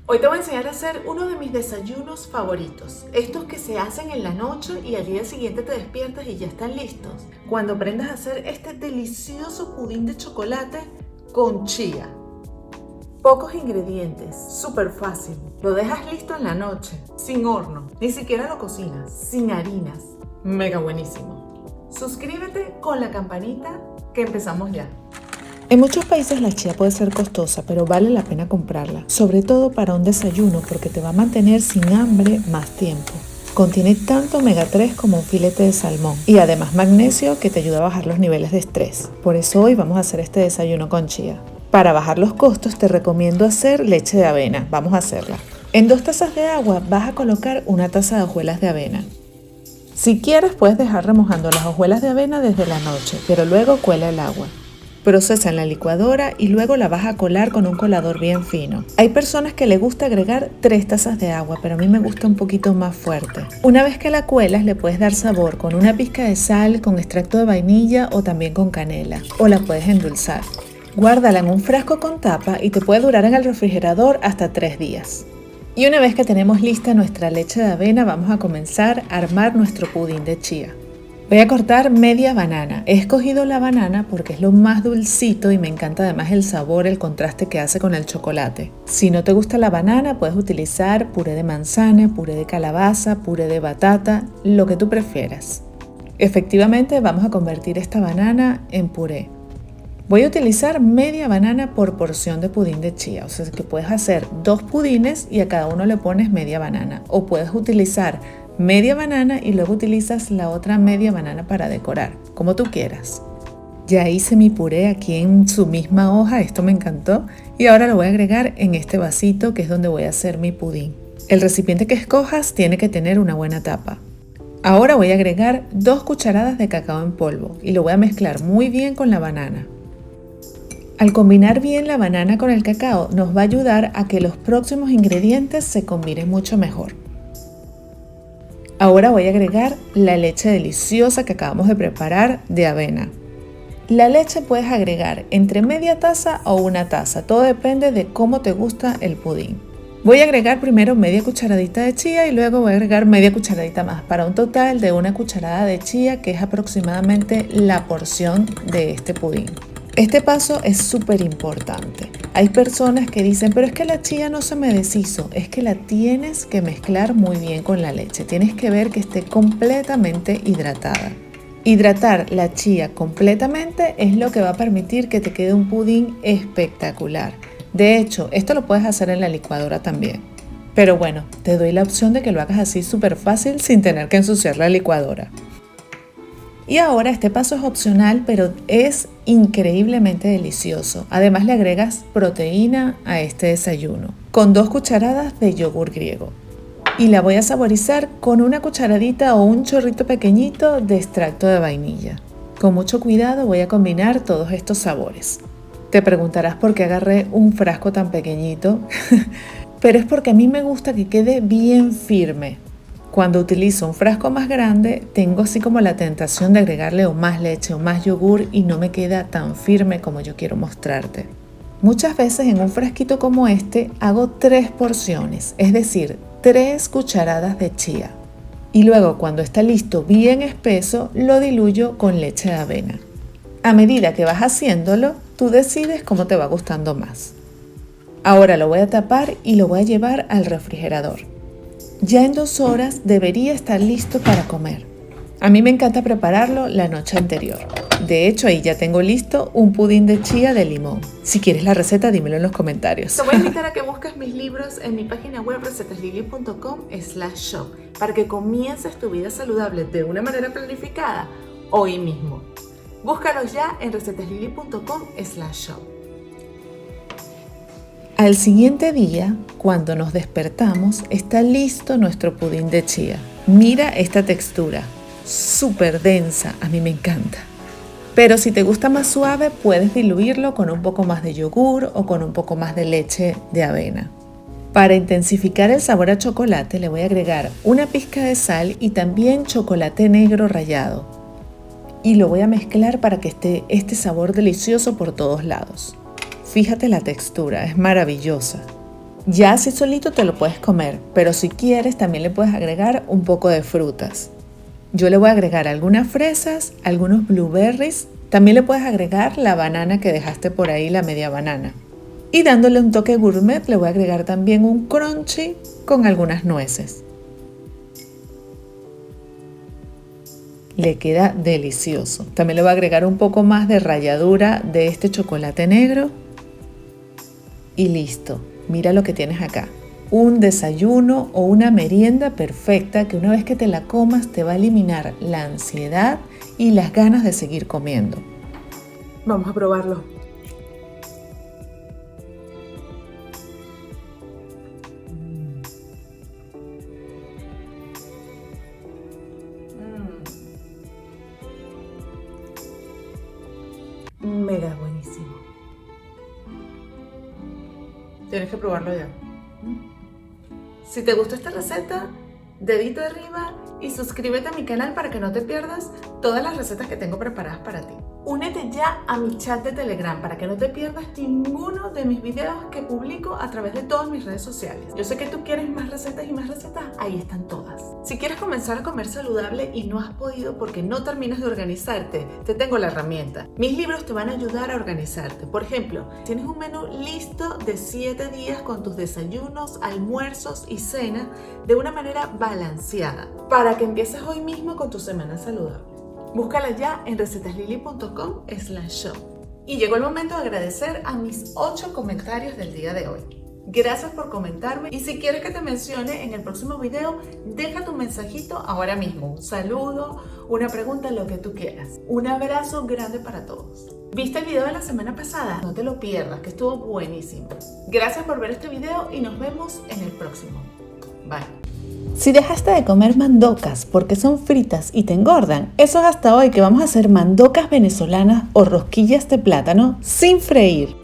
Hoy te voy a enseñar a hacer uno de mis desayunos favoritos. Estos que se hacen en la noche y al día siguiente te despiertas y ya están listos. Cuando aprendas a hacer este delicioso pudín de chocolate con chía. Pocos ingredientes, súper fácil. Lo dejas listo en la noche, sin horno, ni siquiera lo cocinas, sin harinas. Mega buenísimo. Suscríbete con la campanita que empezamos ya. En muchos países la chía puede ser costosa, pero vale la pena comprarla, sobre todo para un desayuno porque te va a mantener sin hambre más tiempo. Contiene tanto omega 3 como un filete de salmón y además magnesio que te ayuda a bajar los niveles de estrés. Por eso hoy vamos a hacer este desayuno con chía. Para bajar los costos te recomiendo hacer leche de avena. Vamos a hacerla. En 2 tazas de agua vas a colocar 1 taza de hojuelas de avena. Si quieres puedes dejar remojando las hojuelas de avena desde la noche, pero luego cuela el agua. Procesa en la licuadora y luego la vas a colar con un colador bien fino. Hay personas que les gusta agregar 3 tazas de agua, pero a mí me gusta un poquito más fuerte. Una vez que la cuelas le puedes dar sabor con una pizca de sal, con extracto de vainilla o también con canela, o la puedes endulzar. Guárdala en un frasco con tapa y te puede durar en el refrigerador hasta 3 días. Y una vez que tenemos lista nuestra leche de avena, vamos a comenzar a armar nuestro pudín de chía. Voy a cortar media banana. He escogido la banana porque es lo más dulcito y me encanta además el sabor, el contraste que hace con el chocolate. Si no te gusta la banana, puedes utilizar puré de manzana, puré de calabaza, puré de batata, lo que tú prefieras. Efectivamente, vamos a convertir esta banana en puré. Voy a utilizar media banana por porción de pudín de chía, o sea que puedes hacer 2 pudines y a cada uno le pones media banana, o puedes utilizar media banana y luego utilizas la otra media banana para decorar, como tú quieras. Ya hice mi puré aquí en su misma hoja, esto me encantó, y ahora lo voy a agregar en este vasito que es donde voy a hacer mi pudín. El recipiente que escojas tiene que tener una buena tapa. Ahora voy a agregar 2 cucharadas de cacao en polvo y lo voy a mezclar muy bien con la banana. Al combinar bien la banana con el cacao nos va a ayudar a que los próximos ingredientes se combinen mucho mejor. Ahora voy a agregar la leche deliciosa que acabamos de preparar de avena. La leche puedes agregar entre media taza o 1 taza, todo depende de cómo te gusta el pudín. Voy a agregar primero media cucharadita de chía y luego voy a agregar media cucharadita más para un total de 1 cucharada de chía, que es aproximadamente la porción de este pudín. Este paso es súper importante. Hay personas que dicen, pero es que la chía no se me deshizo. Es que la tienes que mezclar muy bien con la leche. Tienes que ver que esté completamente hidratada. Hidratar la chía completamente es lo que va a permitir que te quede un pudín espectacular. De hecho, esto lo puedes hacer en la licuadora también. Pero bueno, te doy la opción de que lo hagas así súper fácil sin tener que ensuciar la licuadora. Y ahora este paso es opcional, pero es increíblemente delicioso. Además le agregas proteína a este desayuno con 2 cucharadas de yogur griego. Y la voy a saborizar con 1 cucharadita o un chorrito pequeñito de extracto de vainilla. Con mucho cuidado voy a combinar todos estos sabores. Te preguntarás por qué agarré un frasco tan pequeñito, pero es porque a mí me gusta que quede bien firme. Cuando utilizo un frasco más grande, tengo así como la tentación de agregarle o más leche o más yogur y no me queda tan firme como yo quiero mostrarte. Muchas veces en un frasquito como este hago 3 porciones, es decir, 3 cucharadas de chía. Y luego cuando está listo bien espeso, lo diluyo con leche de avena. A medida que vas haciéndolo, tú decides cómo te va gustando más. Ahora lo voy a tapar y lo voy a llevar al refrigerador. Ya en 2 horas debería estar listo para comer. A mí me encanta prepararlo la noche anterior. De hecho, ahí ya tengo listo un pudín de chía de limón. Si quieres la receta, dímelo en los comentarios. Te voy a invitar a que busques mis libros en mi página web recetaslili.com/shop para que comiences tu vida saludable de una manera planificada hoy mismo. Búscalos ya en recetaslili.com/shop. Al siguiente día, cuando nos despertamos, está listo nuestro pudín de chía. Mira esta textura, súper densa, a mí me encanta. Pero si te gusta más suave, puedes diluirlo con un poco más de yogur o con un poco más de leche de avena. Para intensificar el sabor a chocolate, le voy a agregar 1 pizca de sal y también chocolate negro rallado. Y lo voy a mezclar para que esté este sabor delicioso por todos lados. Fíjate la textura, es maravillosa. Ya así solito te lo puedes comer, pero si quieres también le puedes agregar un poco de frutas. Yo le voy a agregar algunas fresas, algunos blueberries, también le puedes agregar la banana que dejaste por ahí, la media banana. Y dándole un toque gourmet le voy a agregar también un crunchy con algunas nueces. Le queda delicioso. También le voy a agregar un poco más de ralladura de este chocolate negro. Y listo. Mira lo que tienes acá. Un desayuno o una merienda perfecta que una vez que te la comas te va a eliminar la ansiedad y las ganas de seguir comiendo. Vamos a probarlo. Mega buenísimo. Tienes que probarlo ya. Si te gustó esta receta, dedito arriba y suscríbete a mi canal para que no te pierdas todas las recetas que tengo preparadas para ti. Únete ya a mi chat de Telegram para que no te pierdas ninguno de mis videos que publico a través de todas mis redes sociales. Yo sé que tú quieres más recetas y más recetas, ahí están todas. Si quieres comenzar a comer saludable y no has podido porque no terminas de organizarte, te tengo la herramienta. Mis libros te van a ayudar a organizarte. Por ejemplo, tienes un menú listo de 7 días con tus desayunos, almuerzos y cena de una manera balanceada para que empieces hoy mismo con tu semana saludable. Búscala ya en recetaslily.com/shop. Y llegó el momento de agradecer a mis 8 comentarios del día de hoy. Gracias por comentarme y si quieres que te mencione en el próximo video, deja tu mensajito ahora mismo. Un saludo, una pregunta, lo que tú quieras. Un abrazo grande para todos. ¿Viste el video de la semana pasada? No te lo pierdas, que estuvo buenísimo. Gracias por ver este video y nos vemos en el próximo. Bye. Si dejaste de comer mandocas porque son fritas y te engordan, eso es hasta hoy que vamos a hacer mandocas venezolanas o rosquillas de plátano sin freír.